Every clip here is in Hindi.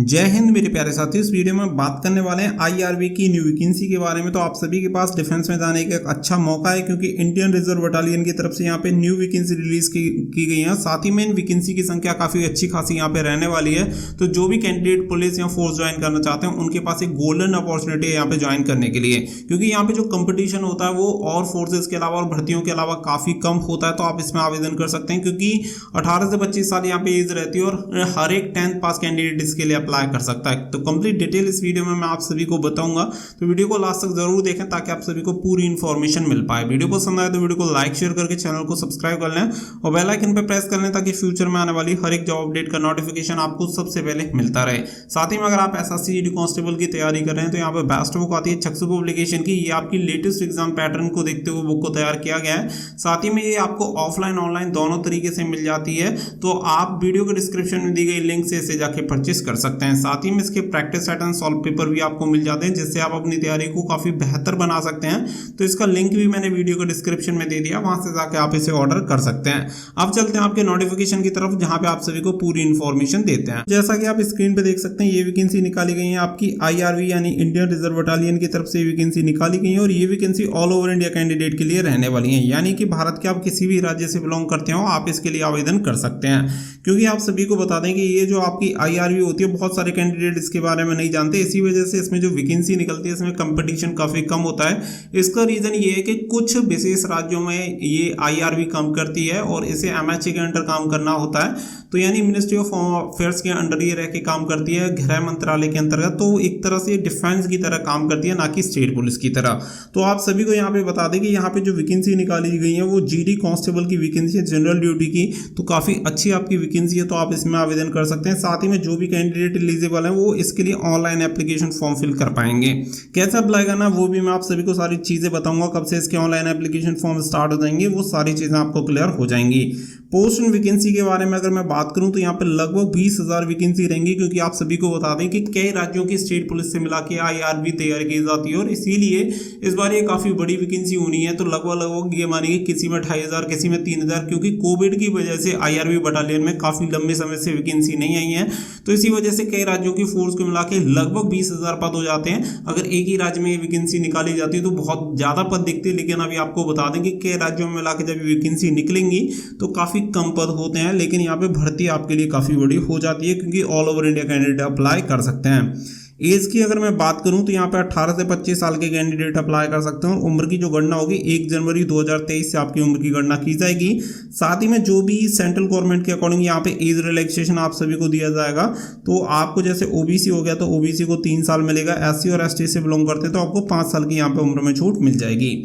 जय हिंद मेरे प्यारे साथियों। इस वीडियो में बात करने वाले हैं आईआरबी की न्यू वैकेंसी के बारे में। तो आप सभी के पास डिफेंस में जाने का एक अच्छा मौका है, क्योंकि इंडियन रिजर्व बटालियन की तरफ से यहाँ पे न्यू वैकेंसी रिलीज की गई है। साथ ही में इन वैकेंसी की संख्या काफी अच्छी खासी यहाँ पे रहने वाली है। तो जो भी कैंडिडेट पुलिस या फोर्स ज्वाइन करना चाहते हैं उनके पास एक गोल्डन अपॉर्चुनिटी है यहाँ पे ज्वाइन करने के लिए, क्योंकि यहाँ पे जो कंपटीशन होता है वो और फोर्सेज के अलावा और भर्तियों के अलावा काफी कम होता है। तो आप इसमें आवेदन कर सकते हैं, क्योंकि 18 से 25 साल यहाँ पे एज रहती है और हर एक 10th पास कैंडिडेट इसके लिए अप्लाई कर सकता है। तो कंप्लीट डिटेल इस वीडियो में मैं आप सभी को बताऊंगा, तो वीडियो को लास्ट तक जरूर देखें ताकि आप सभी को पूरी इन्फॉर्मेशन मिल पाए। वीडियो पसंद आए तो वीडियो को लाइक शेयर करके चैनल को सब्सक्राइब कर लें और बेल आइकन पर प्रेस कर लें ताकि फ्यूचर में आने वाली हर एक जॉब अपडेट का नोटिफिकेशन आपको सबसे पहले मिलता रहे। साथ ही में अगर आप एसएससी जीडी कांस्टेबल की तैयारी कर रहे हैं तो यहाँ पे बेस्ट बुक आती है चक्षु पब्लिकेशन की। ये आपकी लेटेस्ट एग्जाम पैटर्न को देखते हुए बुक को तैयार किया गया है। साथ ही में ये आपको ऑफलाइन ऑनलाइन दोनों तरीके से मिल जाती है, तो आप वीडियो के डिस्क्रिप्शन में दी गई लिंक से इसे जाके परचेस कर सकते हैं। साथ ही में इसके practice set and solve paper भी आपको मिल जाते हैं, जिससे आप अपनी तैयारी को काफी बेहतर बना सकते हैं। तो इसका लिंक भी मैंने वीडियो के डिस्क्रिप्शन में दे दिया, वहां से जाके आप इसे ऑर्डर कर सकते हैं। अब चलते हैं आपके नोटिफिकेशन की तरफ, जहां पे आप सभी को पूरी इंफॉर्मेशन देते हैं। जैसा कि आप स्क्रीन पे देख सकते हैं, ये वैकेंसी निकाली गई है आपकी आईआरबी यानी इंडियन रिजर्व बटालियन की तरफ से वैकेंसी निकाली गई है, और ये vacancy all over India candidate के लिए रहने वाली है। यानी कि भारत के आप किसी भी राज्य से बिलोंग करते हो आप इसके लिए आवेदन कर सकते हैं। क्योंकि आप सभी को बता दें कि ये जो आपकी आईआरबी होती है, बहुत सारे कैंडिडेट इसके बारे में नहीं जानते। इसी वजह से इसमें जो वैकेंसी निकलती है इसमें कंपटीशन काफी कम होता है। इसका रीजन ये है कि कुछ विशेष राज्यों में ये आईआरबी काम करती है और इसे एमएचए के अंडर काम करना होता है। तो यानी मिनिस्ट्री ऑफ होम अफेयर्स के अंडर ये रह के काम करती है, गृह मंत्रालय के अंतर्गत। तो एक तरह से डिफेंस की तरह काम करती है, ना कि स्टेट पुलिस की तरह। तो आप सभी को यहाँ पे बता दें कि यहाँ पे जो वैकेंसी निकाली गई है वो जीडी कांस्टेबल की वैकेंसी है, जनरल ड्यूटी की। तो काफी अच्छी आपकी वैकेंसी है, तो आप इसमें आवेदन कर सकते हैं। साथ ही में जो भी कैंडिडेट एलिजिबल है वो इसके लिए ऑनलाइन एप्लीकेशन फॉर्म फिल कर पाएंगे। कैसे अप्लाई करना वो भी मैं आप सभी को सारी चीजें बताऊंगा। कब से इसके ऑनलाइन एप्लीकेशन फॉर्म स्टार्ट हो जाएंगे वो सारी चीजें आपको क्लियर हो जाएंगी। पोस्ट एंड वैकेंसी के बारे में अगर मैं बात करूं तो यहाँ पे लगभग 20,000 वैकेंसी रहेंगी, क्योंकि आप सभी को बता दें कि कई राज्यों की स्टेट पुलिस से मिला के आईआरबी तैयार की जाती है, और इसीलिए इस बार ये काफी बड़ी वैकेंसी होनी है। तो लगभग ये मानिए किसी में 2,500 किसी में 3,000, क्योंकि कोविड की वजह से आईआरबी बटालियन में काफी लंबे समय से वैकेंसी नहीं आई है। तो इसी वजह से कई राज्यों की फोर्स को मिला के लगभग 20,000 पद हो जाते हैं। अगर एक ही राज्य में वैकेंसी निकाली जाती है तो बहुत ज्यादा पद दिखते हैं, लेकिन अभी आपको बता दें कि कई राज्यों में मिला के जब वैकेंसी निकलेंगी तो काफी कम पद होते हैं, लेकिन यहाँ पे भर्ती आपके लिए काफी बड़ी हो जाती है, क्योंकि all over India candidate apply कर सकते हैं। एज की अगर मैं बात करूं तो यहाँ पे 18 से 25 साल के कैंडिडेट अप्लाई कर सकते हैं, और उम्र की जो गणना होगी 1 जनवरी 2023 से आपकी उम्र की गणना की जाएगी। साथ ही में जो भी सेंट्रल गवर्नमेंट के अकॉर्डिंग यहाँ पे एज रिलैक्सेशन आप सभी को दिया जाएगा। तो आपको जैसे ओबीसी हो गया तो ओबीसी को 3 साल मिलेगा, एससी और एसटी से बिलोंग करते हैं तो आपको 5 साल की यहाँ पे उम्र में छूट मिल जाएगी।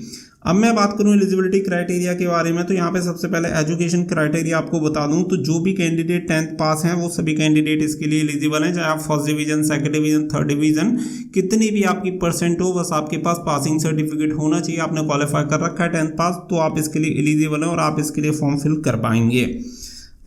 अब मैं बात करूं एलिजिबिलिटी क्राइटेरिया के बारे में, तो यहाँ पे सबसे पहले एजुकेशन क्राइटेरिया आपको बता दूं तो जो भी कैंडिडेट 10th पास हैं वो सभी कैंडिडेट इसके लिए एलिजिबल हैं, चाहे आप first division, second division, third division, कितनी भी आपकी परसेंट हो, बस आपके पास पासिंग सर्टिफिकेट होना चाहिए। आपने क्वालिफाई कर रखा है 10th पास, तो आप इसके लिए एलिजिबल हैं और आप इसके लिए फॉर्म फिल कर पाएंगे।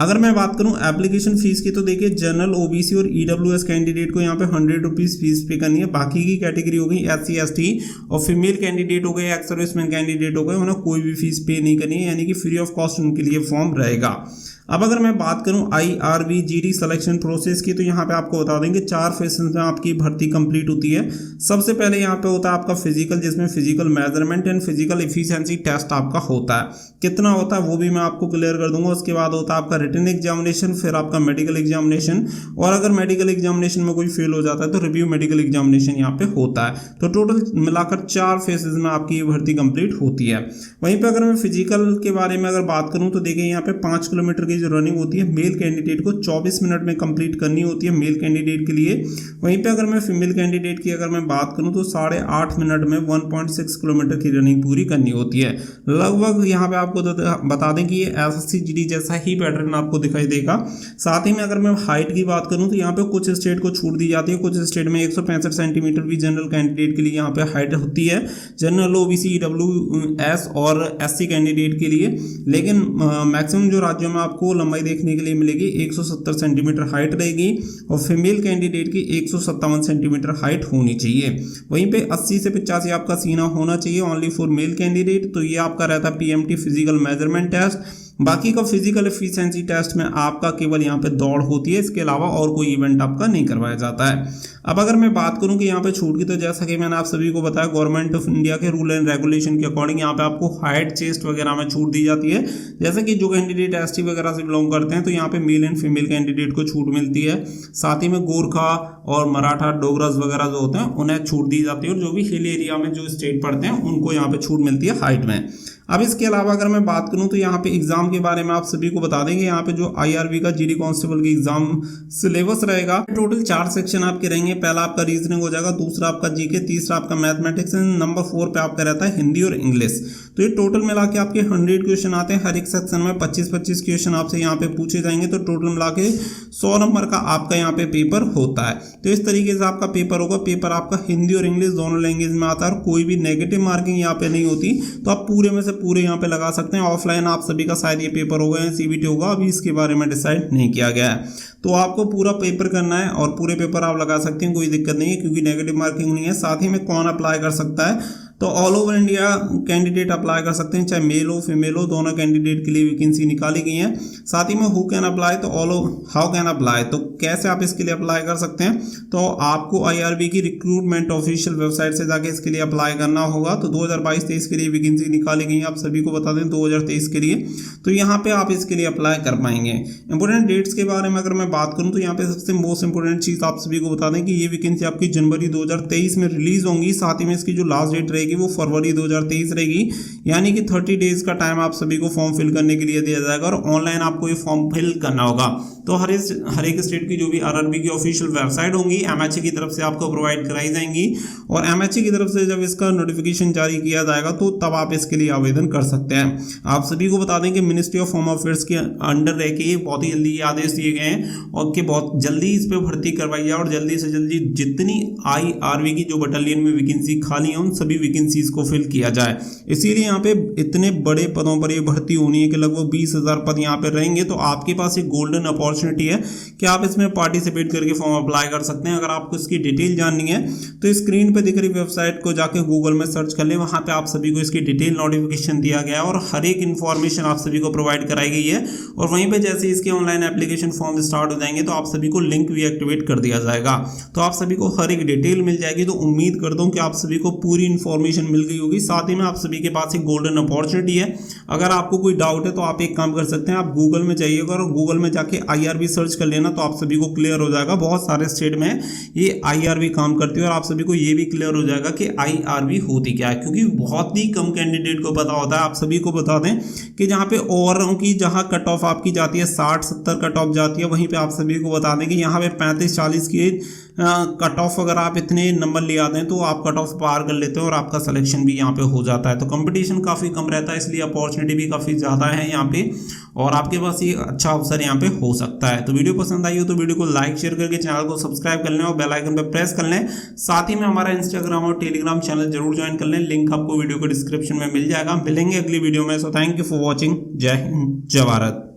अगर मैं बात करूं एप्लीकेशन फीस की, तो देखिए जनरल, ओबीसी और ईडब्ल्यूएस कैंडिडेट को यहाँ पे 100 रुपीज फीस पे करनी है। बाकी की कैटेगरी हो गई एससी एसटी और फीमेल कैंडिडेट हो गए, एक्स सर्विसमैन कैंडिडेट हो गए, उन्हें कोई भी फीस पे नहीं करनी है, यानी कि फ्री ऑफ कॉस्ट उनके लिए फॉर्म रहेगा। अब अगर मैं बात करूं आईआरबी जीडी सिलेक्शन प्रोसेस की, तो यहाँ पे आपको बता देंगे 4 फेजेस में आपकी भर्ती कंप्लीट होती है। सबसे पहले यहाँ पे होता है आपका फिजिकल, जिसमें physical measurement and physical efficiency test आपका होता है। कितना होता है वो भी मैं आपको क्लियर कर दूंगा। उसके बाद होता है आपका रिटन एग्जामिनेशन, फिर आपका मेडिकल एग्जामिनेशन, और अगर मेडिकल एग्जामिनेशन में कोई फेल हो जाता है तो रिव्यू मेडिकल एग्जामिनेशन यहाँ पे होता है। तो टोटल मिलाकर 4 फेजेस में आपकी भर्ती कंप्लीट होती है। वहीं पे अगर मैं फिजिकल के बारे में अगर बात करूं तो देखिए यहाँ पे 5 किलोमीटर की जो रनिंग होती है मेल कैंडिडेट को 24 मिनट में कंप्लीट करनी होती है मेल कैंडिडेट के लिए। वहीं पे अगर मैं फीमेल कैंडिडेट की अगर मैं बात करूं तो 8.5 मिनट में 1.6 किलोमीटर की रनिंग पूरी करनी होती है। लगभग यहाँ पे आपको बता दें कि ये एसएससी जीडी जैसा ही पैटर्न आपको दिखाई देगा। साथ ही में अगर मैं हाइट की बात करूं तो यहाँ पे कुछ स्टेट को छूट दी जाती है, कुछ स्टेट में 165 सेंटीमीटर भी जनरल कैंडिडेट के लिए यहाँ पे हाइट होती है, जनरल, ओबीसी, ईडब्ल्यूएस और एससी कैंडिडेट के लिए। लेकिन मैक्सिमम जो राज्यों में आपको लंबाई देखने के लिए मिलेगी 170 सेंटीमीटर हाइट रहेगी, और फीमेल कैंडिडेट की 157 सेंटीमीटर हाइट होनी चाहिए। वहीं पे 80 से 85 आपका सीना होना चाहिए ओनली फॉर मेल कैंडिडेट। तो ये आपका रहता है पीएमटी फिजिकल मेजरमेंट टेस्ट। बाकी का फिजिकल एफिशिएंसी टेस्ट में आपका केवल यहाँ पे दौड़ होती है, इसके अलावा और कोई इवेंट आपका नहीं करवाया जाता है। अब अगर मैं बात करूं कि यहाँ पे छूट की, तो जैसा कि मैंने आप सभी को बताया गवर्नमेंट ऑफ इंडिया के रूल एंड रेगुलेशन के अकॉर्डिंग यहाँ पे आपको हाइट, चेस्ट वगैरह में छूट दी जाती है। जैसे कि जो कैंडिडेट एसटी वगैरह से बिलोंग करते हैं तो यहाँ पे मेल एंड फीमेल कैंडिडेट को छूट मिलती है। साथ ही में गोरखा और मराठा, डोगरस वगैरह जो होते हैं उन्हें छूट दी जाती है, और जो भी हिल एरिया में जो स्टेट पड़ते हैं उनको यहाँ पे छूट मिलती है हाइट में। अब इसके अलावा अगर मैं बात करूं तो यहाँ पे एग्जाम के बारे में आप सभी को बता देंगे। यहाँ पे जो आईआरबी का जीडी कांस्टेबल की एग्जाम सिलेबस रहेगा, टोटल 4 सेक्शन आपके रहेंगे। पहला आपका रीजनिंग हो जाएगा, दूसरा आपका जीके, तीसरा आपका मैथमेटिक्स, नंबर 4 पे आपका रहता है हिंदी और इंग्लिश। तो ये टोटल मिला के आपके 100 क्वेश्चन आते हैं। हर एक सेक्शन में 25-25 क्वेश्चन आपसे यहाँ पे पूछे जाएंगे, तो टोटल मिला के 100 नंबर का आपका यहाँ पे पेपर होता है। तो इस तरीके से आपका पेपर होगा। पेपर आपका हिंदी और इंग्लिश दोनों लैंग्वेज में आता है, और कोई भी नेगेटिव मार्किंग यहाँ पे नहीं होती, तो आप पूरे में से पूरे यहाँ पे लगा सकते हैं। ऑफलाइन आप सभी का शायद ये पेपर होगा या सीबीटी होगा, अभी इसके बारे में डिसाइड नहीं किया गया है। तो आपको पूरा पेपर करना है और पूरे पेपर आप लगा सकते हैं, कोई दिक्कत नहीं है, क्योंकि नेगेटिव मार्किंग नहीं है। साथ ही में कौन अप्लाई कर सकता है, तो all over India candidate apply कर सकते हैं, चाहे मेल हो फीमेल हो, दोनों कैंडिडेट के लिए वैकेंसी निकाली गई है। साथ ही में हु कैन अप्लाई, तो हाउ कैन अप्लाई, तो कैसे आप इसके लिए अप्लाई कर सकते हैं। तो आपको आईआरबी की रिक्रूटमेंट ऑफिशियल वेबसाइट से जाके इसके लिए अप्लाई करना होगा। तो 2022-23 के लिए वैकेंसी निकाली गई है, आप सभी को बता दें 2023 के लिए, तो यहाँ पे आप इसके लिए अप्लाई कर पाएंगे। इंपोर्टेंट डेट्स के बारे में अगर मैं बात करूँ तो यहाँ पे सबसे मोस्ट इंपोर्टेंट चीज आप सभी को बता दें कि ये वैकेंसी आपकी जनवरी 2023 में रिलीज होंगी। साथ ही में इसकी जो लास्ट डेट रहेगी वो फरवरी 2023 रहेगी, यानी कि 30 डेज का टाइम आप सभी को फॉर्म फिल करने के लिए दिया जाएगा, और ऑनलाइन आपको ये फॉर्म फिल करना होगा। तो हर एक स्टेट की जो भी आरआरबी की ऑफिशियल वेबसाइट होंगी एमएचए की तरफ से आपको प्रोवाइड कराई जाएंगी, और एमएचए की तरफ से जब इसका नोटिफिकेशन जारी किया जाएगा तो तब आप इसके लिए आवेदन कर सकते हैं। आप सभी को बता दें कि मिनिस्ट्री ऑफ होम अफेयर्स के अंडर रह के बहुत ही जल्दी आदेश दिए गए हैं, और कि बहुत जल्दी इस पर भर्ती करवाई जाए, और जल्दी से जल्दी जितनी आईआरबी की जो बटालियन में वैकेंसी खाली है उन सभी वैकेंसीज को फिल किया जाए। इसीलिए यहाँ पे इतने बड़े पदों पर ये भर्ती होनी है कि लगभग 20,000 पद यहाँ पे रहेंगे। तो आपके पास एक गोल्डन अपॉर्चुनिटी है कि आप इसमें पार्टिसिपेट करके फॉर्म अप्लाई कर सकते हैं। अगर आपको इसकी डिटेल जाननी है तो स्क्रीन पे दिख रही वेबसाइट को जाके गूगल में सर्च कर ले, वहां पे आप सभी को इसकी डिटेल नोटिफिकेशन दिया गया है, और हर एक इन्फॉर्मेशन आप सभी को प्रोवाइड कराई गई है। और वहीं पे जैसे इसके ऑनलाइन एप्लीकेशन फॉर्म स्टार्ट हो जाएंगे तो आप सभी को लिंक भी एक्टिवेट कर दिया जाएगा, तो आप सभी को हर एक डिटेल मिल जाएगी। तो उम्मीद करता हूँ कि आप सभी को पूरी इन्फॉर्मेशन मिल गई होगी। साथ ही में आप सभी के पास एक गोल्डन अपॉर्चुनिटी है। अगर आपको कोई डाउट है तो आप एक काम कर सकते हैं, आप गूगल में जाइएगा और गूगल में जाके आईआरबी सर्च कर लेना, तो आप सभी को क्लियर हो जाएगा। बहुत सारे स्टेट में ये आईआरबी काम करती है, और आप सभी को ये भी क्लियर हो जाएगा कि आईआरबी होती क्या है, क्योंकि बहुत ही कम कैंडिडेट को पता होता है। आप सभी को बता दें कि जहाँ पे ओवरऑल की जहाँ कट ऑफ आपकी जाती है 60-70 कट ऑफ जाती है, वहीं पे आप सभी को बता दें कि यहाँ पे 35-40 की कट ऑफ अगर आप इतने नंबर ले आते हैं तो आप कट ऑफ पार कर लेते हैं, और आपका सिलेक्शन भी यहाँ पे हो जाता है। तो कंपटीशन काफ़ी कम रहता है, इसलिए अपॉर्चुनिटी भी काफ़ी ज़्यादा है यहाँ पे, और आपके पास ये अच्छा अवसर यहाँ पे हो सकता है। तो वीडियो पसंद आई हो तो वीडियो को लाइक शेयर करके चैनल को सब्सक्राइब कर लें, और बेल आइकन पर प्रेस कर लें। साथ ही में हमारा इंस्टाग्राम और टेलीग्राम चैनल जरूर ज्वाइन कर लें, लिंक आपको वीडियो को डिस्क्रिप्शन में मिल जाएगा। मिलेंगे अगली वीडियो में। So thank you for watching. जय हिंद, जय भारत।